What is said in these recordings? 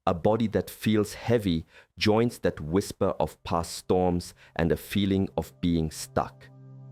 A body that feels heavy, joints that whisper of past storms, and a feeling of being stuck.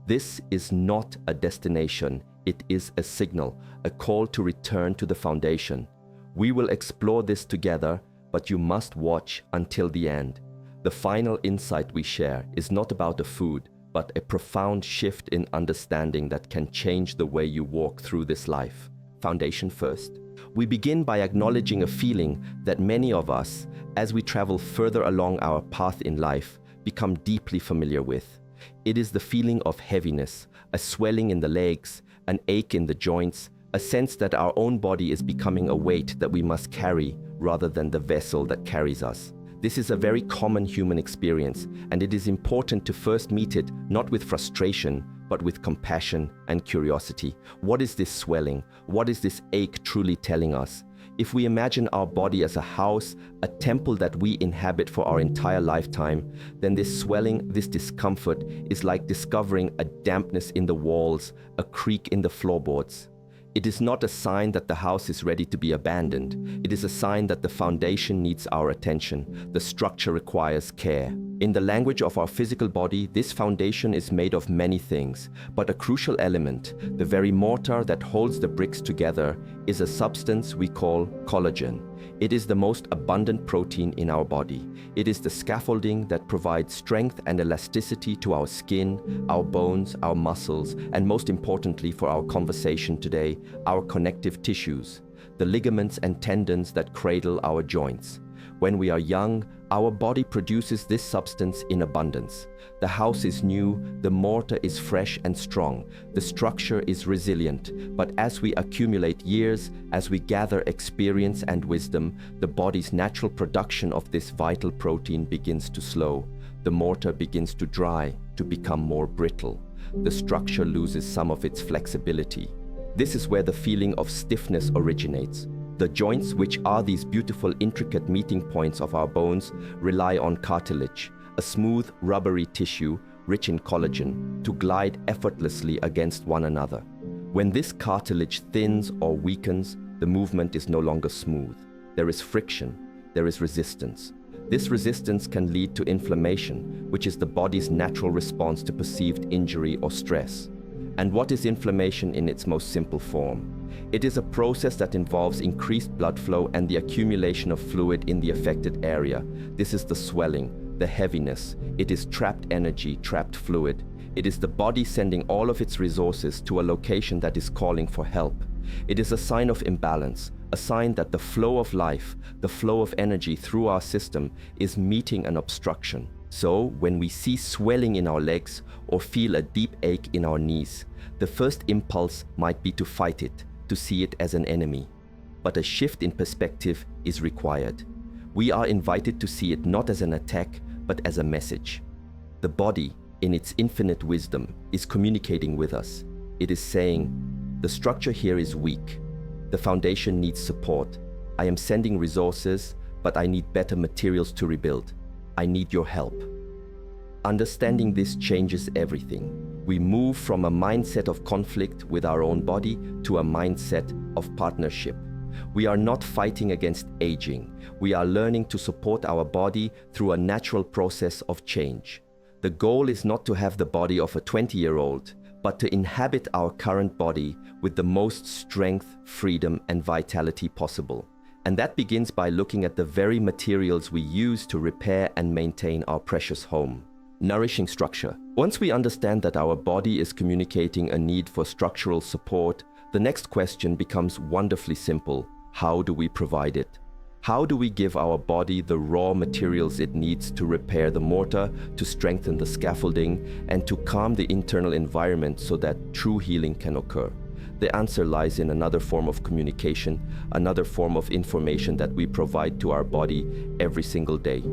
This is not a destination, it is a signal, a call to return to the foundation. We will explore this together, but you must watch until the end. The final insight we share is not about the food, but a profound shift in understanding that can change the way you walk through this life. Foundation first. We begin by acknowledging a feeling that many of us, as we travel further along our path in life, become deeply familiar with. It is the feeling of heaviness, a swelling in the legs, an ache in the joints, a sense that our own body is becoming a weight that we must carry rather than the vessel that carries us. This is a very common human experience, and it is important to first meet it not with frustration, but with compassion and curiosity. What is this swelling? What is this ache truly telling us? If we imagine our body as a house, a temple that we inhabit for our entire lifetime, then this swelling, this discomfort is like discovering a dampness in the walls, a creak in the floorboards. It is not a sign that the house is ready to be abandoned. It is a sign that the foundation needs our attention. The structure requires care. In the language of our physical body, this foundation is made of many things, but a crucial element, the very mortar that holds the bricks together, is a substance we call collagen. It is the most abundant protein in our body. It is the scaffolding that provides strength and elasticity to our skin, our bones, our muscles, and most importantly for our conversation today, our connective tissues, the ligaments and tendons that cradle our joints. When we are young, our body produces this substance in abundance. The house is new, the mortar is fresh and strong, the structure is resilient. But as we accumulate years, as we gather experience and wisdom, the body's natural production of this vital protein begins to slow. The mortar begins to dry, to become more brittle. The structure loses some of its flexibility. This is where the feeling of stiffness originates. The joints, which are these beautiful, intricate meeting points of our bones, rely on cartilage, a smooth, rubbery tissue rich in collagen, to glide effortlessly against one another. When this cartilage thins or weakens, the movement is no longer smooth. There is friction, there is resistance. This resistance can lead to inflammation, which is the body's natural response to perceived injury or stress. And what is inflammation in its most simple form? It is a process that involves increased blood flow and the accumulation of fluid in the affected area. This is the swelling, the heaviness. It is trapped energy, trapped fluid. It is the body sending all of its resources to a location that is calling for help. It is a sign of imbalance, a sign that the flow of life, the flow of energy through our system is meeting an obstruction. So, when we see swelling in our legs or feel a deep ache in our knees, the first impulse might be to fight it, to see it as an enemy. But a shift in perspective is required. We are invited to see it not as an attack, but as a message. The body, in its infinite wisdom, is communicating with us. It is saying, the structure here is weak. The foundation needs support. I am sending resources, but I need better materials to rebuild. I need your help. Understanding this changes everything. We move from a mindset of conflict with our own body to a mindset of partnership. We are not fighting against aging. We are learning to support our body through a natural process of change. The goal is not to have the body of a 20-year-old, but to inhabit our current body with the most strength, freedom, and vitality possible. And that begins by looking at the very materials we use to repair and maintain our precious home. Nourishing structure. Once we understand that our body is communicating a need for structural support, the next question becomes wonderfully simple. How do we provide it? How do we give our body the raw materials it needs to repair the mortar, to strengthen the scaffolding, and to calm the internal environment so that true healing can occur? The answer lies in another form of communication, another form of information that we provide to our body every single day.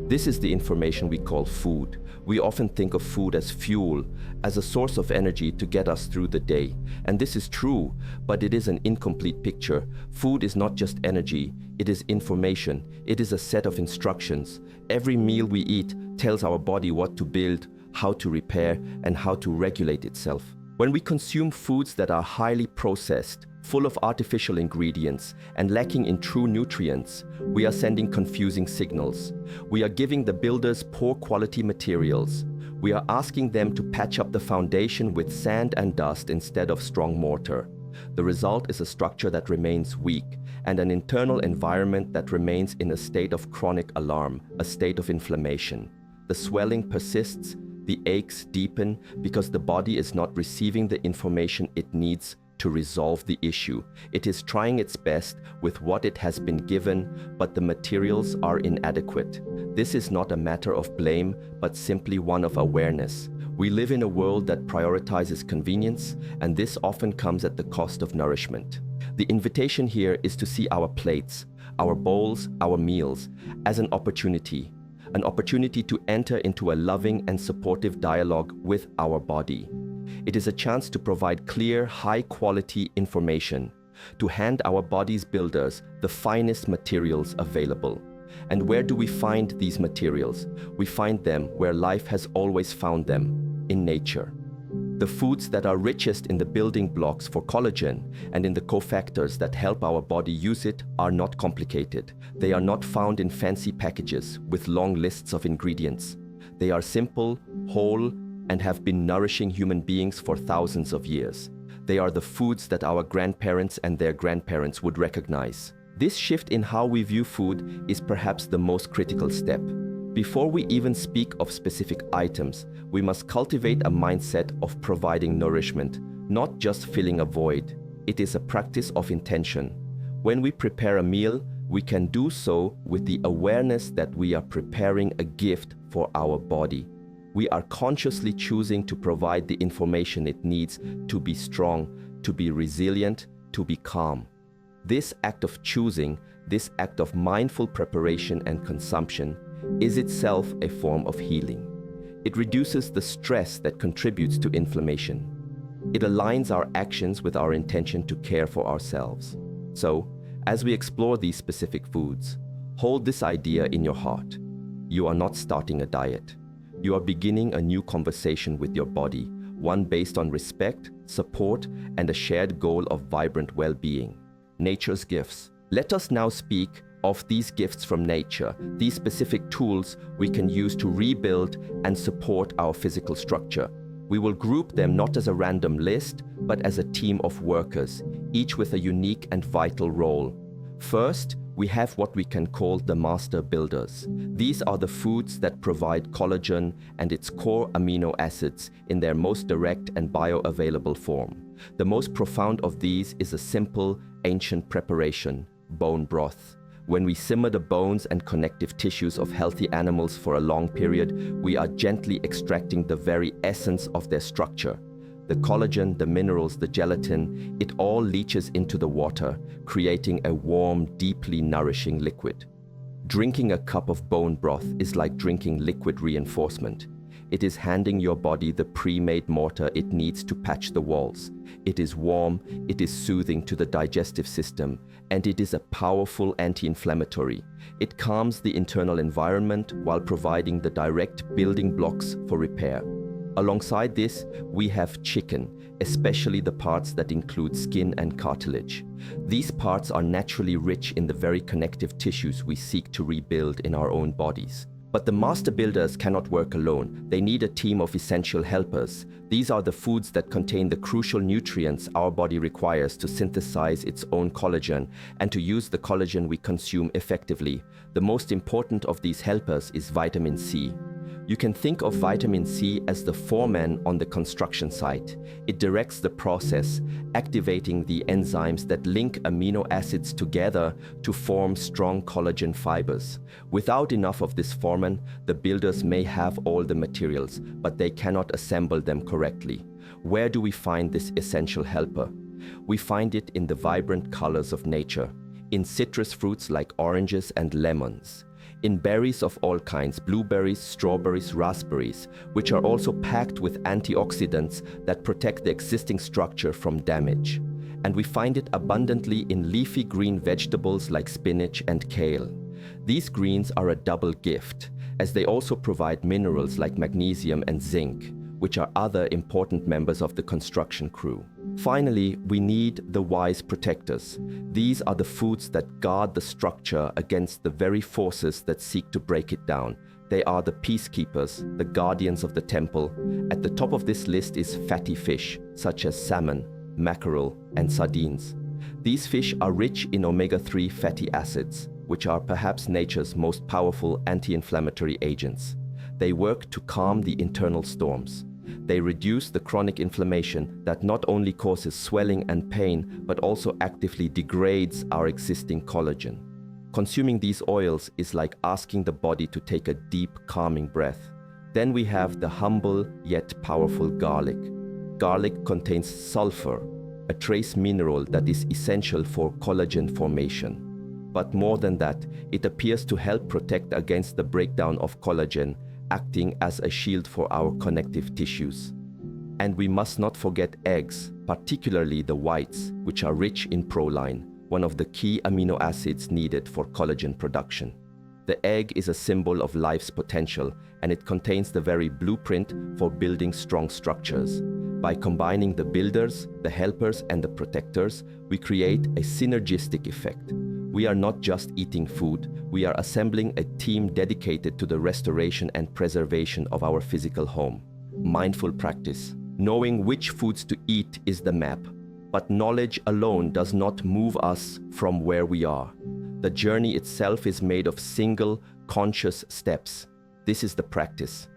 This is the information we call food. We often think of food as fuel, as a source of energy to get us through the day. And this is true, but it is an incomplete picture. Food is not just energy, it is information. It is a set of instructions. Every meal we eat tells our body what to build, how to repair, and how to regulate itself. When we consume foods that are highly processed, full of artificial ingredients and lacking in true nutrients, we are sending confusing signals. We are giving the builders poor quality materials. We are asking them to patch up the foundation with sand and dust instead of strong mortar. The result is a structure that remains weak and an internal environment that remains in a state of chronic alarm, a state of inflammation. The swelling persists, the aches deepen because the body is not receiving the information it needs to resolve the issue. It is trying its best with what it has been given, but the materials are inadequate. This is not a matter of blame, but simply one of awareness. We live in a world that prioritizes convenience, and this often comes at the cost of nourishment. The invitation here is to see our plates, our bowls, our meals as an opportunity to enter into a loving and supportive dialogue with our body. It is a chance to provide clear, high-quality information, to hand our body's builders the finest materials available. And where do we find these materials? We find them where life has always found them, in nature. The foods that are richest in the building blocks for collagen and in the cofactors that help our body use it are not complicated. They are not found in fancy packages with long lists of ingredients. They are simple, whole, and have been nourishing human beings for thousands of years. They are the foods that our grandparents and their grandparents would recognize. This shift in how we view food is perhaps the most critical step. Before we even speak of specific items, we must cultivate a mindset of providing nourishment, not just filling a void. It is a practice of intention. When we prepare a meal, we can do so with the awareness that we are preparing a gift for our body. We are consciously choosing to provide the information it needs to be strong, to be resilient, to be calm. This act of choosing, this act of mindful preparation and consumption, is itself a form of healing. It reduces the stress that contributes to inflammation. It aligns our actions with our intention to care for ourselves. So, as we explore these specific foods, hold this idea in your heart. You are not starting a diet. You are beginning a new conversation with your body, one based on respect, support, and a shared goal of vibrant well-being. Nature's gifts. Let us now speak of these gifts from nature, these specific tools we can use to rebuild and support our physical structure. We will group them not as a random list, but as a team of workers, each with a unique and vital role. First, we have what we can call the master builders. These are the foods that provide collagen and its core amino acids in their most direct and bioavailable form. The most profound of these is a simple, ancient preparation, bone broth. When we simmer the bones and connective tissues of healthy animals for a long period, we are gently extracting the very essence of their structure. The collagen, the minerals, the gelatin, it all leaches into the water, creating a warm, deeply nourishing liquid. Drinking a cup of bone broth is like drinking liquid reinforcement. It is handing your body the pre-made mortar it needs to patch the walls. It is warm, it is soothing to the digestive system, and it is a powerful anti-inflammatory. It calms the internal environment while providing the direct building blocks for repair. Alongside this, we have chicken, especially the parts that include skin and cartilage. These parts are naturally rich in the very connective tissues we seek to rebuild in our own bodies. But the master builders cannot work alone. They need a team of essential helpers. These are the foods that contain the crucial nutrients our body requires to synthesize its own collagen and to use the collagen we consume effectively. The most important of these helpers is vitamin C. You can think of vitamin C as the foreman on the construction site. It directs the process, activating the enzymes that link amino acids together to form strong collagen fibers. Without enough of this foreman, the builders may have all the materials, but they cannot assemble them correctly. Where do we find this essential helper? We find it in the vibrant colors of nature, in citrus fruits like oranges and lemons, in berries of all kinds, blueberries, strawberries, raspberries, which are also packed with antioxidants that protect the existing structure from damage. And we find it abundantly in leafy green vegetables like spinach and kale. These greens are a double gift, as they also provide minerals like magnesium and zinc, which are other important members of the construction crew. Finally, we need the wise protectors. These are the foods that guard the structure against the very forces that seek to break it down. They are the peacekeepers, the guardians of the temple. At the top of this list is fatty fish, such as salmon, mackerel, and sardines. These fish are rich in omega-3 fatty acids, which are perhaps nature's most powerful anti-inflammatory agents. They work to calm the internal storms. They reduce the chronic inflammation that not only causes swelling and pain, but also actively degrades our existing collagen. Consuming these oils is like asking the body to take a deep, calming breath. Then we have the humble yet powerful garlic. Garlic contains sulfur, a trace mineral that is essential for collagen formation. But more than that, it appears to help protect against the breakdown of collagen, acting as a shield for our connective tissues. And we must not forget eggs, particularly the whites, which are rich in proline, one of the key amino acids needed for collagen production. The egg is a symbol of life's potential, and it contains the very blueprint for building strong structures. By combining the builders, the helpers, and the protectors, we create a synergistic effect. We are not just eating food, we are assembling a team dedicated to the restoration and preservation of our physical home. Mindful practice. Knowing which foods to eat is the map, but knowledge alone does not move us from where we are. The journey itself is made of single, conscious steps. This is the practice.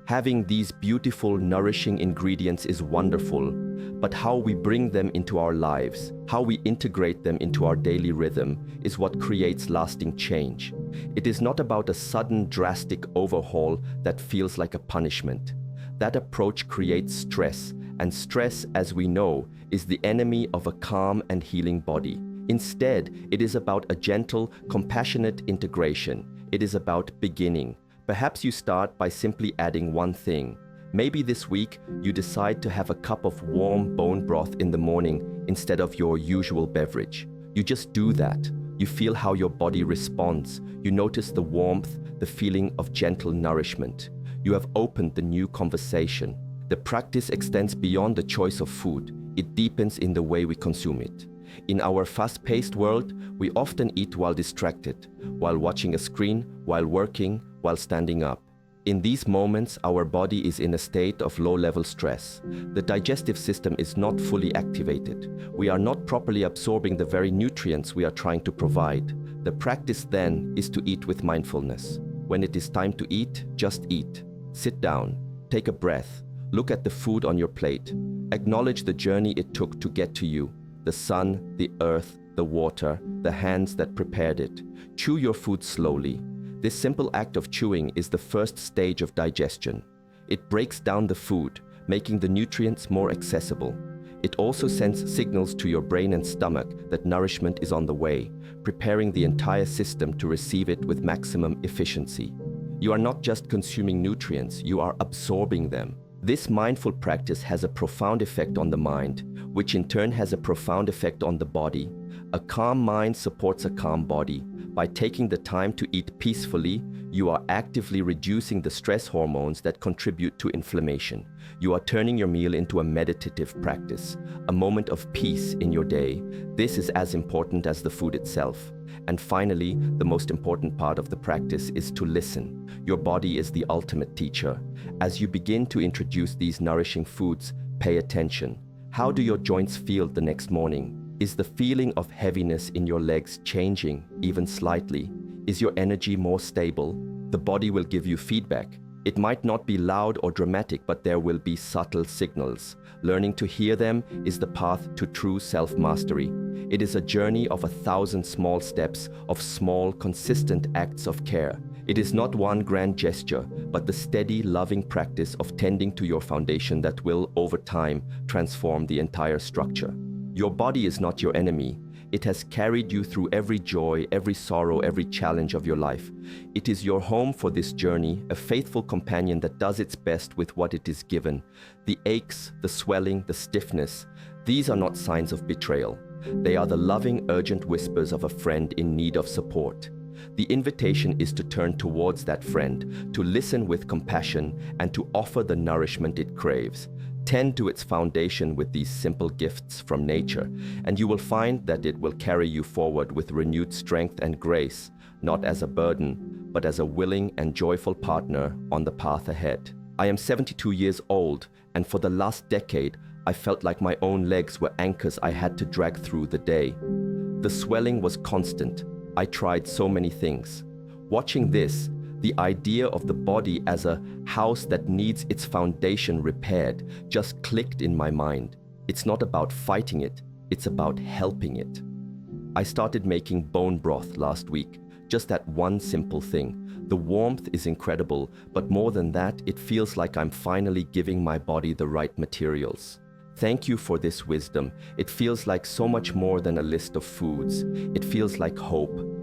Having these beautiful, nourishing ingredients is wonderful, but how we bring them into our lives, how we integrate them into our daily rhythm, is what creates lasting change. It is not about a sudden, drastic overhaul that feels like a punishment. That approach creates stress, and stress, as we know, is the enemy of a calm and healing body. Instead, it is about a gentle, compassionate integration. It is about beginning. Perhaps you start by simply adding one thing. Maybe this week you decide to have a cup of warm bone broth in the morning instead of your usual beverage. You just do that. You feel how your body responds. You notice the warmth, the feeling of gentle nourishment. You have opened the new conversation. The practice extends beyond the choice of food. It deepens in the way we consume it. In our fast-paced world, we often eat while distracted, while watching a screen, while working, while standing up. In these moments, our body is in a state of low-level stress. The digestive system is not fully activated. We are not properly absorbing the very nutrients we are trying to provide. The practice then is to eat with mindfulness. When it is time to eat, just eat. Sit down, take a breath, look at the food on your plate. Acknowledge the journey it took to get to you. The sun, the earth, the water, the hands that prepared it. Chew your food slowly. This simple act of chewing is the first stage of digestion. It breaks down the food, making the nutrients more accessible. It also sends signals to your brain and stomach that nourishment is on the way, preparing the entire system to receive it with maximum efficiency. You are not just consuming nutrients, you are absorbing them. This mindful practice has a profound effect on the mind, which in turn has a profound effect on the body. A calm mind supports a calm body. By taking the time to eat peacefully, you are actively reducing the stress hormones that contribute to inflammation. You are turning your meal into a meditative practice, a moment of peace in your day. This is as important as the food itself. And finally, the most important part of the practice is to listen. Your body is the ultimate teacher. As you begin to introduce these nourishing foods, pay attention. How do your joints feel the next morning? Is the feeling of heaviness in your legs changing, even slightly? Is your energy more stable? The body will give you feedback. It might not be loud or dramatic, but there will be subtle signals. Learning to hear them is the path to true self-mastery. It is a journey of 1,000 small steps, of small, consistent acts of care. It is not one grand gesture, but the steady, loving practice of tending to your foundation that will, over time, transform the entire structure. Your body is not your enemy. It has carried you through every joy, every sorrow, every challenge of your life. It is your home for this journey, a faithful companion that does its best with what it is given. The aches, the swelling, the stiffness, these are not signs of betrayal. They are the loving, urgent whispers of a friend in need of support. The invitation is to turn towards that friend, to listen with compassion, and to offer the nourishment it craves. Tend to its foundation with these simple gifts from nature, and you will find that it will carry you forward with renewed strength and grace, not as a burden, but as a willing and joyful partner on the path ahead. I am 72 years old, and for the last decade, I felt like my own legs were anchors I had to drag through the day. The swelling was constant. I tried so many things. Watching this, the idea of the body as a house that needs its foundation repaired just clicked in my mind. It's not about fighting it, it's about helping it. I started making bone broth last week, just that one simple thing. The warmth is incredible, but more than that, it feels like I'm finally giving my body the right materials. Thank you for this wisdom. It feels like so much more than a list of foods. It feels like hope.